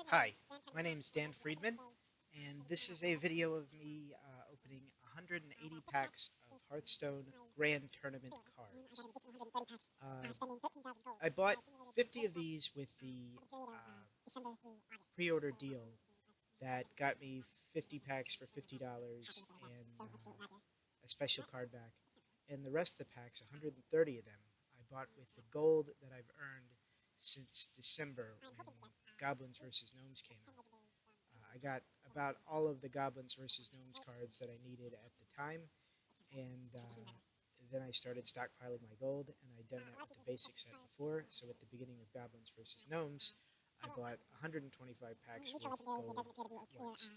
Hi, my name is Dan Friedman, and this is a video of me opening 180 packs of Hearthstone Grand Tournament cards. I bought 50 of these with the pre-order deal that got me 50 packs for $50 and a special card back. And the rest of the packs, 130 of them, I bought with the gold that I've earned since December when Goblins vs. Gnomes came out. I got about all of the Goblins vs. Gnomes cards that I needed at the time, and then I started stockpiling my gold, and I'd done that with the basic set before, so at the beginning of Goblins vs. Gnomes, I bought 125 packs with gold once.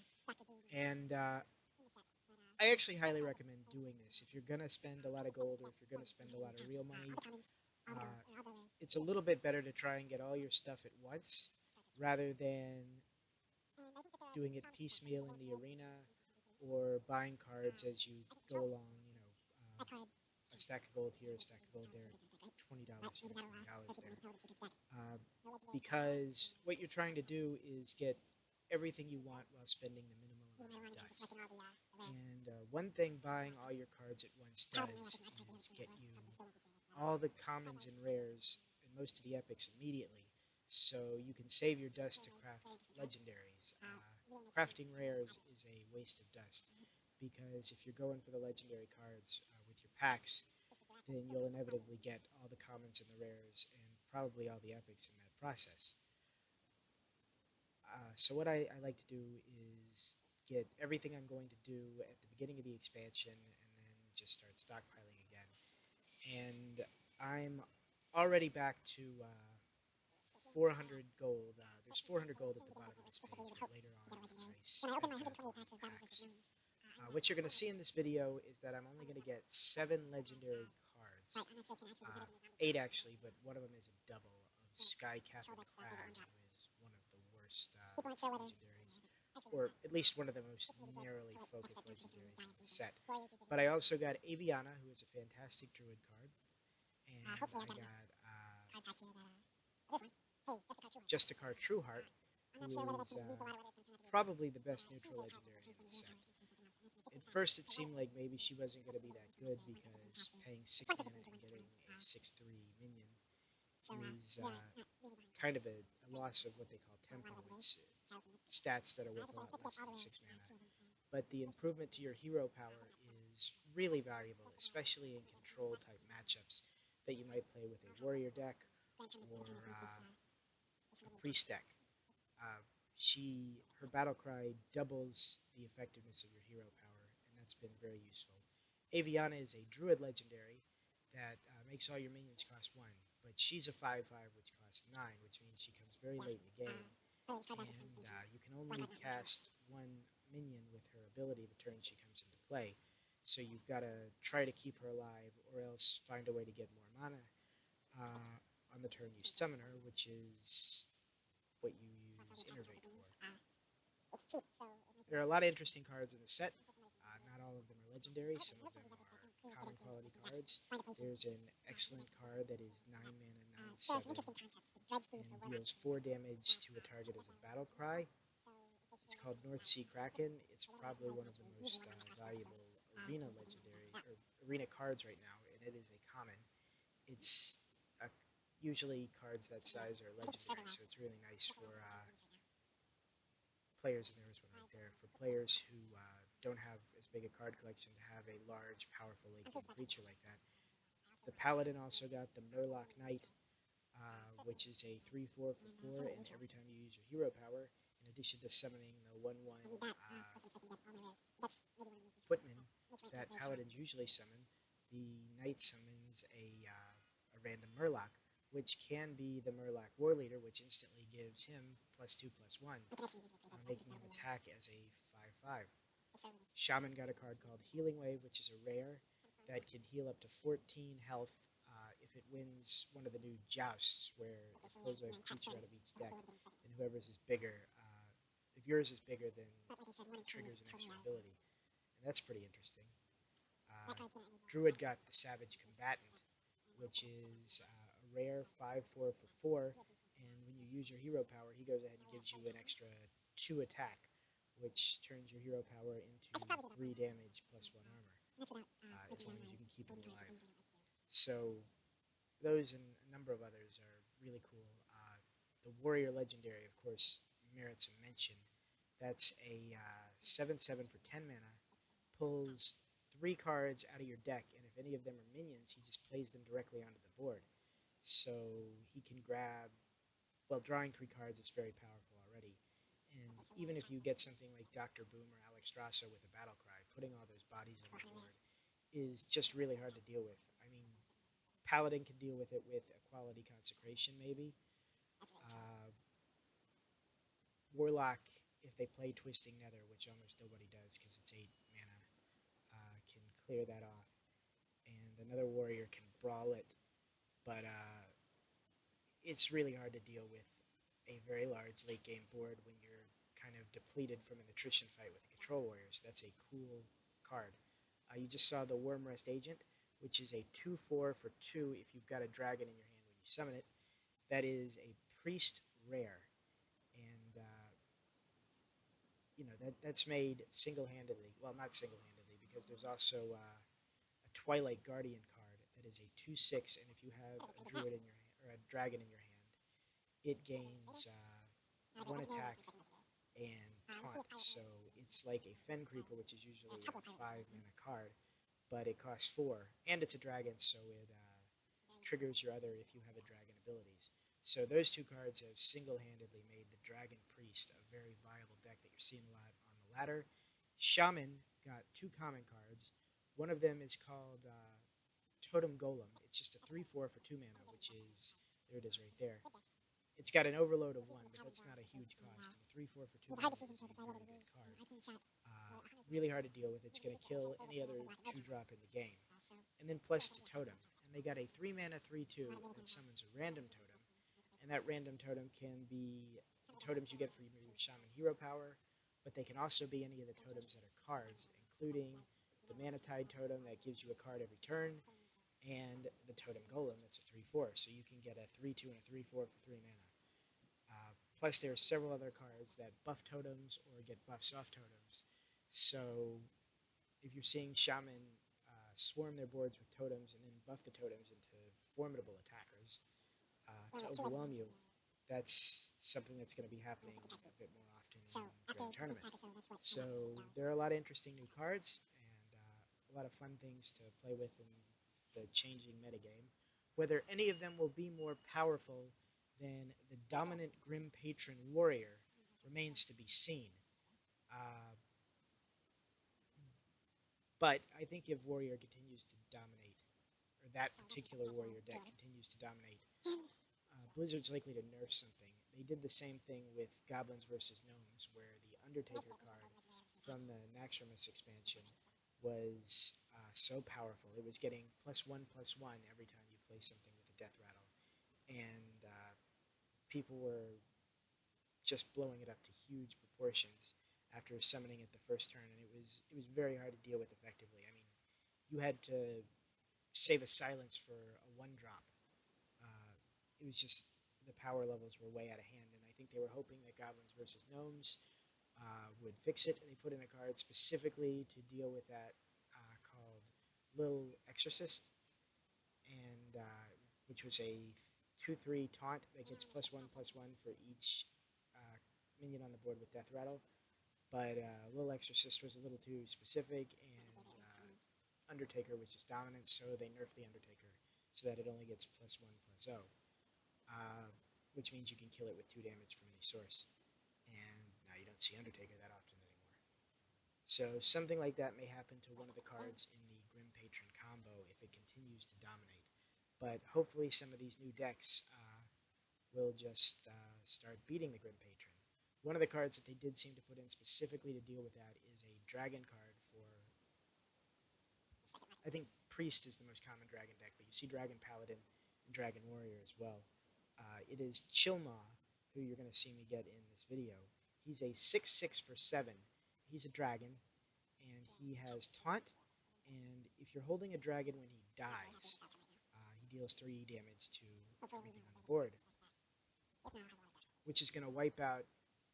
And I actually highly recommend doing this. If you're going to spend a lot of gold, or if you're going to spend a lot of real money, it's a little bit better to try and get all your stuff at once, rather than doing it piecemeal in the arena or buying cards as you go along. A stack of gold here, a stack of gold there, $20 here, $20 there. Because what you're trying to do is get everything you want while spending the minimum amount of dice. And one thing buying all your cards at once does is get you all the commons and rares and most of the epics immediately, so you can save your dust to craft legendaries. Crafting rares is a waste of dust, because if you're going for the legendary cards with your packs, then you'll inevitably get all the commons and the rares and probably all the epics in that process. So what I like to do is get everything I'm going to do at the beginning of the expansion and then just start stockpiling again. And I'm already back to 400 gold. There's 400 gold at the bottom of this page, but later on I spent that on packs. What you're going to see in this video is that I'm only going to get 7 legendary cards. 8 actually, but one of them is a double of Sky'Capn Kragg, who is one of the worst legendaries, or at least one of the most narrowly focused legendaries in the set. But I also got Aviana, who is a fantastic druid card, and I got Justicar Trueheart, who is probably the best neutral legendary in the set. At first it seemed like maybe she wasn't going to be that good, because paying 6 mana and getting a 6/3 minion is kind of a loss of what they call tempo. It's stats that are worth a lot less than 6 mana. But the improvement to your hero power is really valuable, especially in control type matchups that you might play with a warrior deck or a priest deck. Her battle cry doubles the effectiveness of your hero power, and that's been very useful. Aviana is a druid legendary that makes all your minions cost 1, but she's a 5/5 which costs 9, which means she comes very late in the game, and you can only cast 1 minion with her ability the turn she comes into play. So you've got to try to keep her alive, or else find a way to get more mana on the turn you summon her, which is what you use Innervate for. There are a lot of interesting cards in the set. Not all of them are legendary. Some of them are common quality cards. There's an excellent card that is 9 mana, 9/7, and deals 4 damage to a target as a battle cry. It's called North Sea Kraken. It's probably one of the most valuable arena legendary or arena cards right now, and it is a common. It's usually cards that size are legendary, so it's really nice for players, and there is one right there, for players who don't have as big a card collection to have a large, powerful late-game creature like that. The Paladin also got the Murloc Knight, which is a 3/4 for 4, and every time you use your hero power, in addition to summoning the 1/1 Footman that Paladins usually summon, the Knight summons a random Murloc, which can be the Murloc War Leader, which instantly gives him +2/+1, making him attack as a 5/5. Shaman got a card called Healing Wave, which is a rare that can heal up to 14 health if it wins one of the new jousts, where it pulls a creature out of each deck, and whoever's is bigger, if yours is bigger, then it triggers an extra ability, and that's pretty interesting. Druid got the Savage Combatant, which is a rare 5/4 for 4, and use your hero power, he goes ahead and gives you an extra 2 attack, which turns your hero power into 3 damage plus 1 armor, as long as you can keep it alive. So those and a number of others are really cool. The Warrior Legendary, of course, merits a mention. That's a 7/7 for 10 mana, pulls 3 cards out of your deck, and if any of them are minions, he just plays them directly onto the board. So he can grab, well, drawing 3 cards is very powerful already. And even if you get something like Dr. Boom or Alex Strasso with a battle cry, putting all those bodies on the board is just really hard to deal with. I mean, Paladin can deal with it with a quality consecration, maybe. Warlock, if they play Twisting Nether, which almost nobody does because it's 8 mana, can clear that off. And another warrior can brawl it, but it's really hard to deal with a very large late game board when you're kind of depleted from an attrition fight with a control warrior. So that's a cool card. You just saw the Wormrest Agent, which is a 2/4 for 2 if you've got a dragon in your hand when you summon it. That is a priest rare, and that's made single-handedly. Well, not single-handedly, because there's also a Twilight Guardian card that is a 2/6, and if you have a druid in your hand or a dragon in your hand, it gains 1 attack and taunt. So it's like a Fen Creeper, which is usually a 5 mana card, but it costs 4, and it's a dragon, so it triggers your other if you have a dragon abilities. So those 2 cards have single-handedly made the Dragon Priest a very viable deck that you're seeing a lot on the ladder. Shaman got 2 common cards. One of them is called Totem Golem. It's just a 3/4 for 2 mana, which is, there it is right there. It's got an overload of 1, but that's not a huge cost. And a 3/4 for 2 mana is a really good card. Really hard to deal with. It's going to kill any other 2-drop in the game. And then plus it's a totem. And they got a 3 mana 3/2 that summons a random totem. And that random totem can be the totems you get for your Shaman hero power, but they can also be any of the totems that are cards, including the Mana Tide totem that gives you a card every turn, and the Totem Golem that's a 3/4. So you can get a 3/2 and a 3/4 for 3 mana. Plus, there are several other cards that buff totems or get buffs off totems. So if you're seeing Shaman swarm their boards with totems and then buff the totems into formidable attackers to overwhelm you, that's something that's going to be happening a bit more often during the tournament. So there are a lot of interesting new cards and a lot of fun things to play with in the changing metagame. Whether any of them will be more powerful than the dominant Grim Patron Warrior remains to be seen. But I think if Warrior continues to dominate, or that particular Warrior deck continues to dominate, Blizzard's likely to nerf something. They did the same thing with Goblins versus Gnomes, where the Undertaker card from the Naxxramas expansion was so powerful. It was getting +1/+1 every time you play something with a Death Rattle. And people were just blowing it up to huge proportions after summoning it the first turn, and it was very hard to deal with effectively. I mean, you had to save a silence for a 1-drop. It was just, the power levels were way out of hand, and I think they were hoping that Goblins versus Gnomes would fix it. They put in a card specifically to deal with that called Lil Exorcist, and which was a 2/3 taunt that gets +1/+1 for each minion on the board with Death Rattle. But Lil Exorcist was a little too specific, and Undertaker was just dominant, so they nerfed the Undertaker so that it only gets +1/+0, which means you can kill it with 2 damage from any source. And now you don't see Undertaker that often anymore. So something like that may happen to one of the cards in the Grim Patron combo if it continues to dominate. But hopefully some of these new decks will just start beating the Grim Patron. One of the cards that they did seem to put in specifically to deal with that is a dragon card for, I think Priest is the most common dragon deck, but you see Dragon Paladin and Dragon Warrior as well. It is Chilmaw, who you're going to see me get in this video. He's a 6/6 for 7. He's a dragon, and he has taunt, and if you're holding a dragon when he dies, he deals 3 damage to everything on the board. which is going to wipe out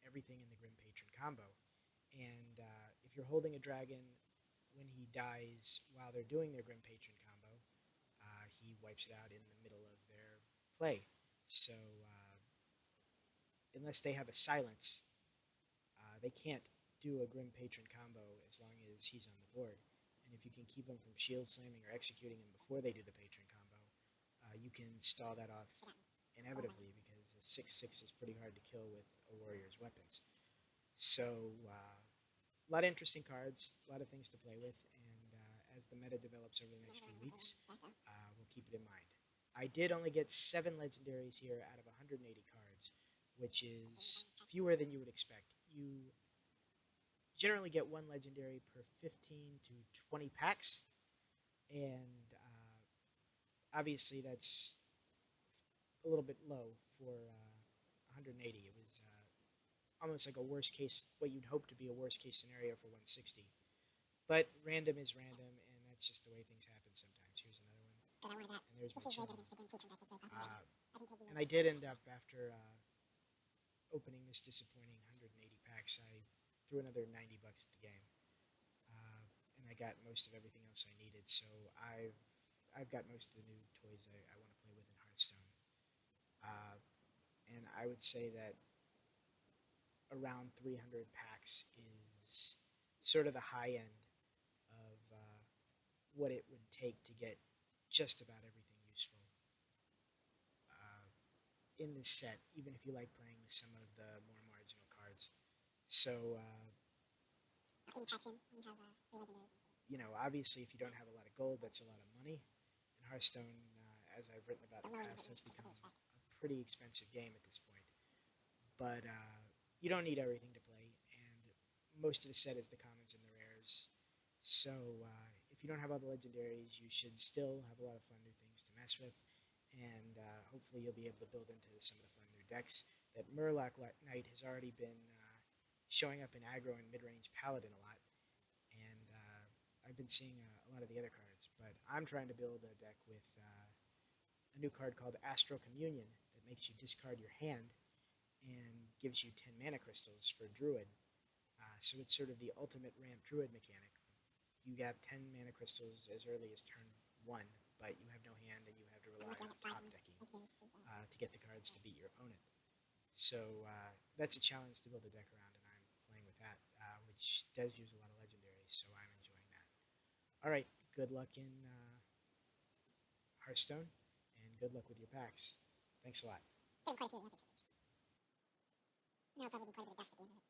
everything in the Grim Patron combo. And if you're holding a dragon when he dies while they're doing their Grim Patron combo, he wipes it out in the middle of their play. So unless they have a silence, they can't do a Grim Patron combo as long as he's on the board. And if you can keep them from shield slamming or executing him before they do the Patron combo, you can stall that off inevitably because a 6/6 is pretty hard to kill with a warrior's weapons. So a lot of interesting cards, a lot of things to play with, and as the meta develops over the next few weeks, we'll keep it in mind. I did only get 7 legendaries here out of 180 cards, which is fewer than you would expect. You generally get 1 legendary per 15 to 20 packs, and obviously that's a little bit low for 180. It was almost like a worst case, what you'd hope to be a worst case scenario for 160. But random is random, and that's just the way things happen sometimes. Here's another one. And there's my channel. And I did end up, after opening this disappointing 180 packs, I threw another $90 at the game. And I got most of everything else I needed. So I've got most of the new toys I want to play with in Hearthstone. And I would say that around 300 packs is sort of the high end of what it would take to get just about everything useful in this set, even if you like playing with some of the more marginal cards. So, obviously, if you don't have a lot of gold, that's a lot of money. And Hearthstone, as I've written about in the past, has become a pretty expensive game at this point. But you don't need everything to play, and most of the set is the commons and the rares. So if you don't have all the legendaries, you should still have a lot of fun new things to mess with, and hopefully you'll be able to build into some of the fun new decks. That Murloc Knight has already been showing up in aggro and mid-range Paladin a lot, and I've been seeing a lot of the other cards, but I'm trying to build a deck with a new card called Astral Communion that makes you discard your hand and gives you 10 mana crystals for Druid. So it's sort of the ultimate ramp Druid mechanic. You have 10 mana crystals as early as turn 1, but you have no hand and you have to rely on top decking to get the cards to beat your opponent. So that's a challenge to build a deck around, and I'm playing with that, which does use a lot of legendaries, so I'm enjoying that. All right, good luck in Hearthstone, and good luck with your packs. Thanks a lot. No, probably quite a bit of dust at the end of it.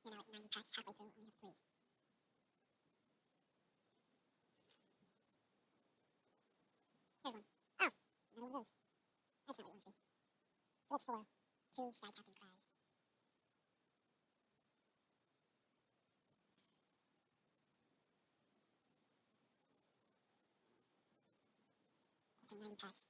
At 90 packs halfway through, only have 3. There's one. Oh, another one of those. That's not what you want to see. So that's for 2 Sky'Capn Kraggs. Which are 90 packs.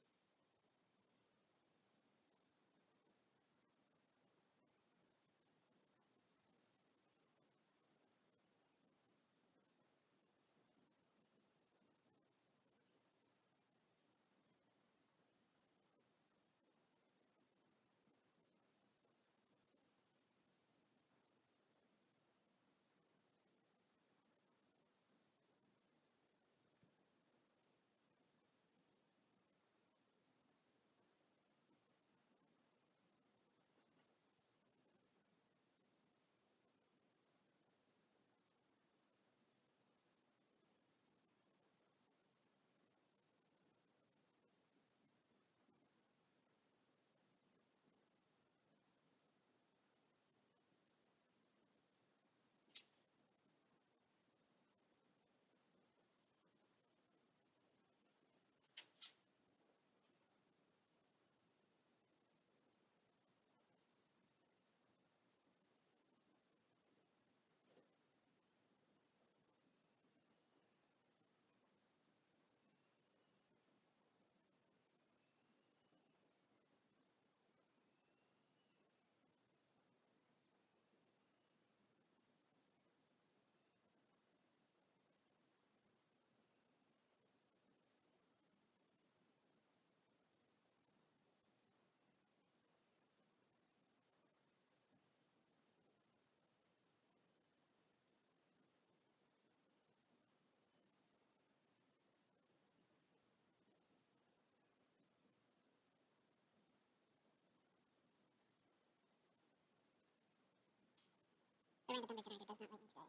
The random number generator does not like me today.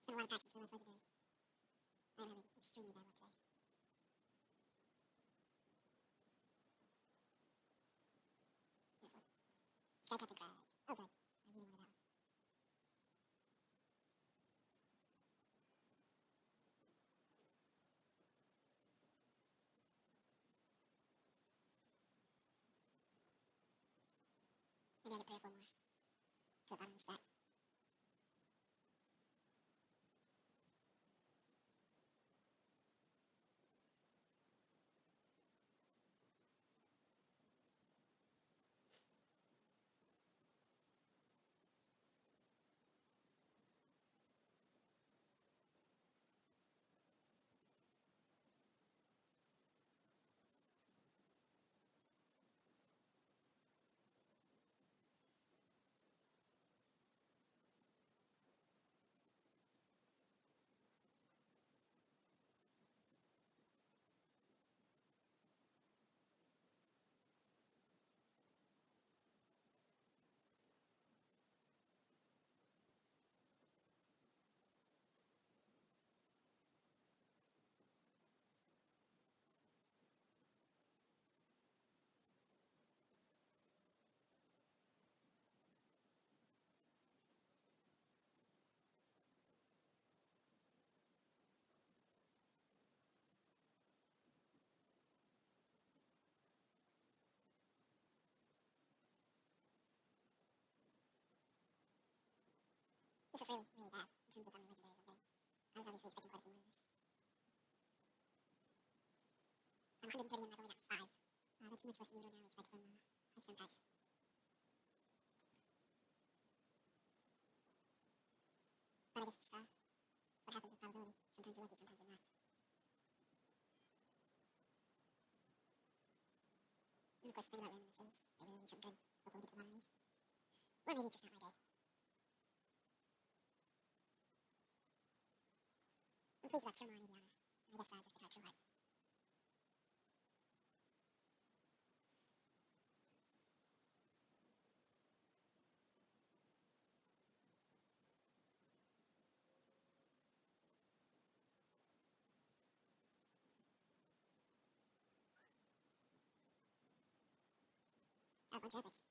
It's been a lot of packs since we last legendary. I'm having extremely bad luck today. Here's one. Sky'Capn Kragg. Oh, good. I really wanted that one. Maybe I get 3 or 4 more to the bottom of the stack. This is really, really bad in terms of how many legendaries I'm getting. I was obviously expecting quite a few more of this. I'm 130 and I've only got 5. That's much less than you would ordinarily expect from Hearthstone packs. But I guess it's what happens with probability. Sometimes you're lucky, sometimes you're not. And of course, the thing about randomness is they really need something good before we get to the bottom of these. Or maybe it's just not my day. I'm pleased about Shoma and Indiana. I guess just a card True Heart. Oh, bunch of epics.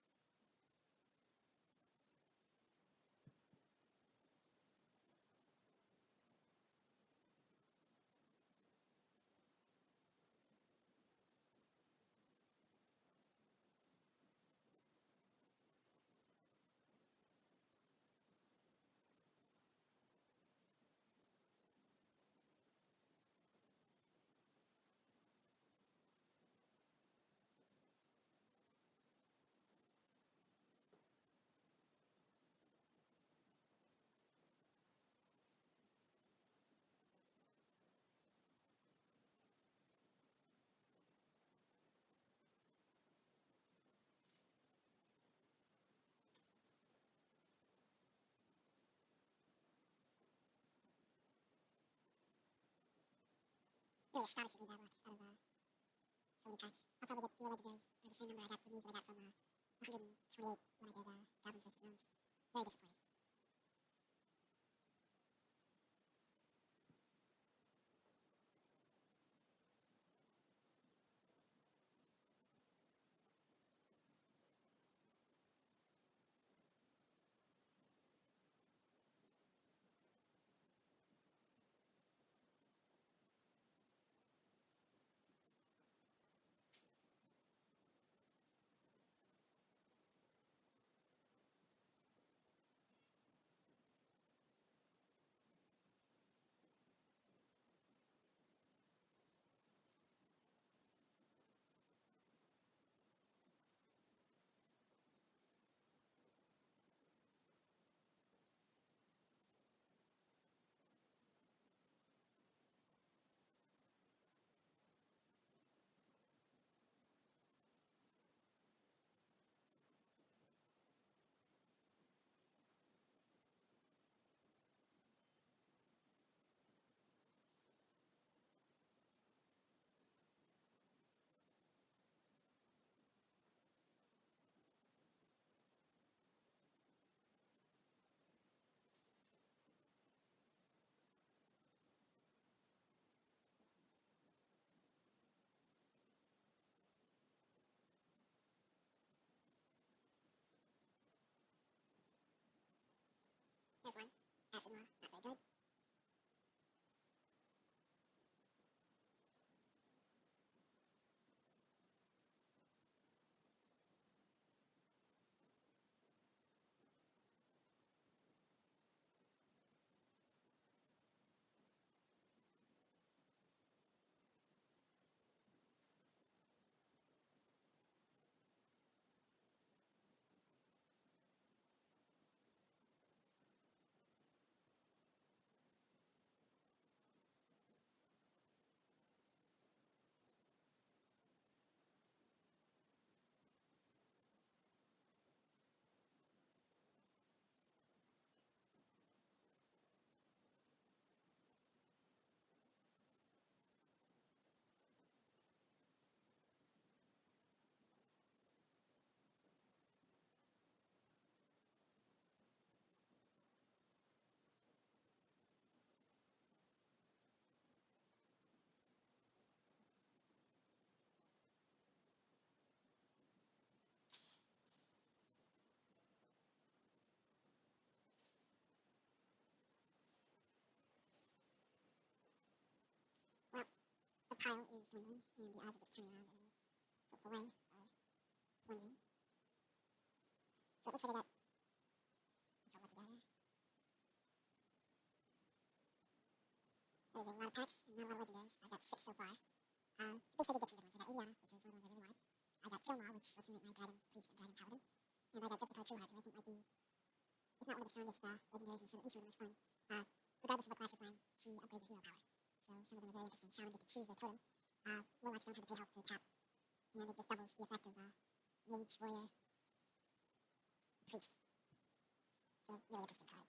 Really astonishingly bad luck out of so many packs. I'll probably get 0 legendaries, or the same number I got for these that I got from 128 when I did Goblins versus Gnomes. It's very disappointing. Tesla, not very good. Well, the pile is dwindling, and the odds of this turning around in a hopeful way are flimsy. So it looks like I got, it's a lucky guy there. That is a lot of packs and not a lot of legendaries. I've got 6 so far. At least I did get some good ones. I got Ileana, which was one of the ones I really wanted. I got Chilmaw, which lets me make my Dragon Priest and Dragon Paladin. And I got just the card Trueheart, who I think might be, if not one of the strongest legendaries, and at least one of the most fun. Regardless of what class you're playing, she upgrades your hero power. So some of them are very interesting. Shaman get to choose their totem. Warlocks don't have to pay health to tap. And it just doubles the effect of Mage, Warrior, Priest. So really interesting card.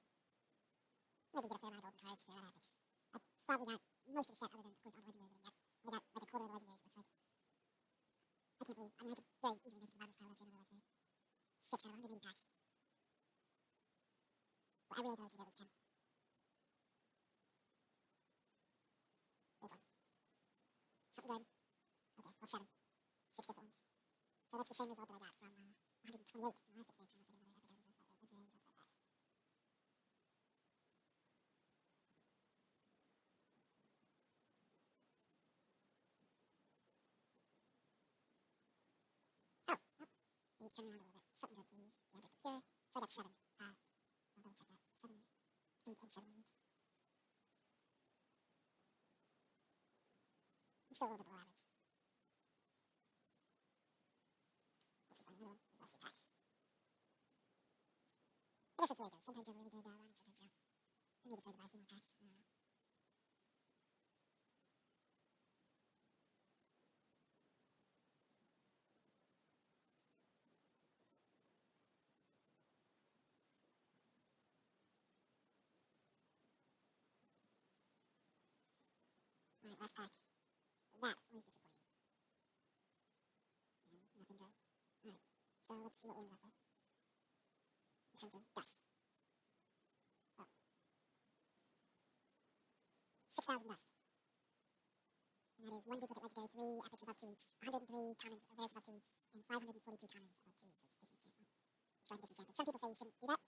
I did get a fair amount of golden cards for epics. I probably got most of the set other than, of course, all the legendaries I didn't get. I got like a quarter of the legendaries, it looks like. I can't believe, I mean, I could very easily make it to the bottom of this pile without seeing another legendary. 6 out of 180 packs. But I really thought I was going to get at least 10. There's one. Something good. Okay, well, 7. 6 different ones. So that's the same result that I got from 128 in the last expansion. I said another epic items and legendary and spot packs. Oh, well, maybe it's turning around a little bit. Something good, please. The Epic Pure. So I got 7. I'll double check that. 7, 8, and 7 I think. I'm still a little bit below average. Let's find another one. These last few packs. I guess that's the way it goes. Sometimes you have a really good run, and sometimes you don't. I may decide to buy a few more packs. Alright, last pack. That was disappointing. And nothing good. Alright, so let's see what we ended up with. In terms of dust. Oh. 6,000 dust. And that is 1 duplicate legendary, 3 epics above 2 each, 103 commons, rares above 2 each, and 542 commons above 2 each. It's disenchanted. It's going disenchanted. Some people say you shouldn't do that.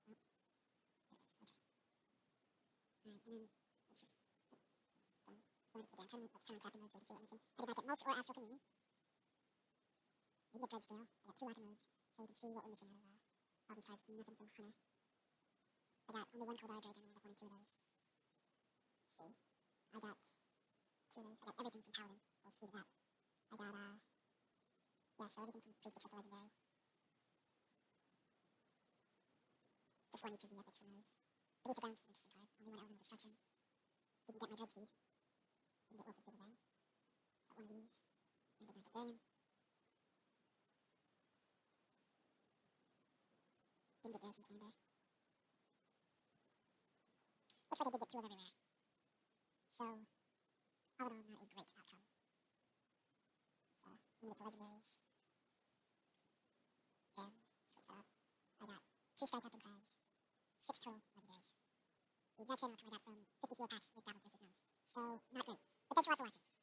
Well, there it is. Okay. Alright, and then let's just going for the grand tournament. Let's turn on crafting mode so we can see what we're missing. I did not get Mulch or Astral Communion. Didn't get Dreadscale. I got 2 locking modes, so we can see what we're missing out of all these cards. Nothing from Hunter. I got only 1 Kaldara Drake. I may end up wanting 2 of those. Let's see. I got 2 of those. I got everything from Paladin. Well, sweet of that. I got, yeah, so everything from Priest except the Legendary. Just wanted 2 of the epics from those. Beneath the Grounds is an interesting card. Only 1 Element of Destruction. Didn't get my Dreadsteed. Didn't get Wolf of Fizzlebang. Got 1 of these. And did my Teferium. Didn't get Garrison Commander. Looks like I did get 2 of every rare. So, all in all, not a great outcome. So, move it to legendaries. And switch that up. I got 2 Sky'Capn Kraggs, 6 total legendaries. The exact same outcome I got from 50 fewer packs with Goblins versus Gnomes. So, not great. But thanks a lot for watching.